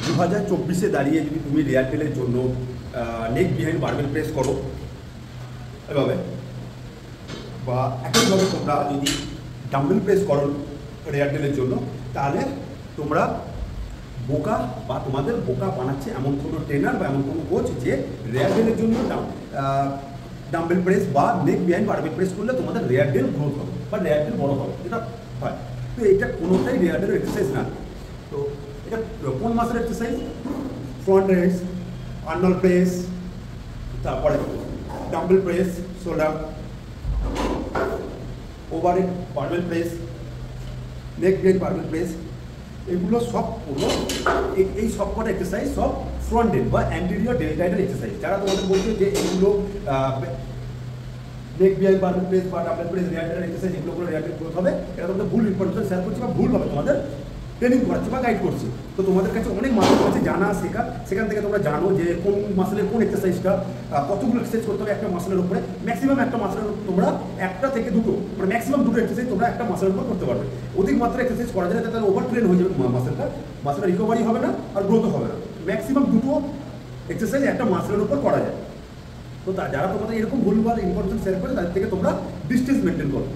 2024-এ দাঁড়িয়ে যদি তুমি রেয়ারটেলের জন্য নেক বিহাইন্ড বারবেল প্রেস করো এভাবে, বা একইভাবে তোমরা যদি ডাম্বেল প্রেস করো রেয়ারটেলের জন্য, তাহলে তোমরা বোকা বা তোমাদের বোকা বানাচ্ছে এমন কোনো ট্রেনার বা এমন কোনো কোচ যে রেয়ারটেলের জন্য ডাম্বেল প্রেস বা নেক বিহাইন্ড বারবেল প্রেস করলে তোমাদের রেয়ারটেল গ্রোথ হবে বা রেয়ারটেল বড় হবে, এটা হয়। তো এটা কোনোটাই রেয়ারটেলের এক্সারসাইজ না। তো এটা কোন মাসের exercise? Front raise, Arnold press, তারপরে dumbbell press, shoulder, overhead barbell press, neck behind barbell press, এগুলো সব হলো এই সব কটা এক্সারসাইজ সব ফ্রন্ট এন্ড বা অ্যান্টেরিয়র ডেল্টাইডের এক্সারসাইজ। যারা তোমাদের বলছে যে এইগুলো নেক বিহাইন্ড বারবেল প্রেস বা ডাম্বেল প্রেস রেয়ারটেলের এক্সারসাইজ, এগুলো করে রেয়ারটেল গ্রোথ হবে, এটা তোমাদের ভুল ইনফরমেশন শেয়ার করছি বা ভুলভাবে তোমাদের ট্রেনিং করাচ্ছি বা গাইড করছি। তো তোমাদের কাছে অনেক মাসেল আছে জানা শেখা, সেখান থেকে তোমরা জানো যে কোন মাসেলের কোন এক্সারসাইজটা কতগুলো এক্সারসাইজ করতে হবে একটা মাসেলের উপরে। ম্যাক্সিমাম একটা মাসেলের তোমরা একটা থেকে দুটো, মানে ম্যাক্সিমাম দুটো এক্সারসাইজ তোমরা একটা মাসেলের উপর করতে পারবে। অধিক মাত্রা এক্সারসাইজ করা যায় তাহলে ওভার ট্রেন হয়ে যাবে মাসেলটা রিকভারি হবে না আর গ্রোথও হবে না। ম্যাক্সিমাম দুটো এক্সারসাইজ একটা মাসেলের উপর করা যায়। তো যারা তোমাদের এরকম ভুলভাল ইনফরমেশন শেয়ার করে তাদের থেকে তোমরা ডিস্টেন্স মেনটেন করো।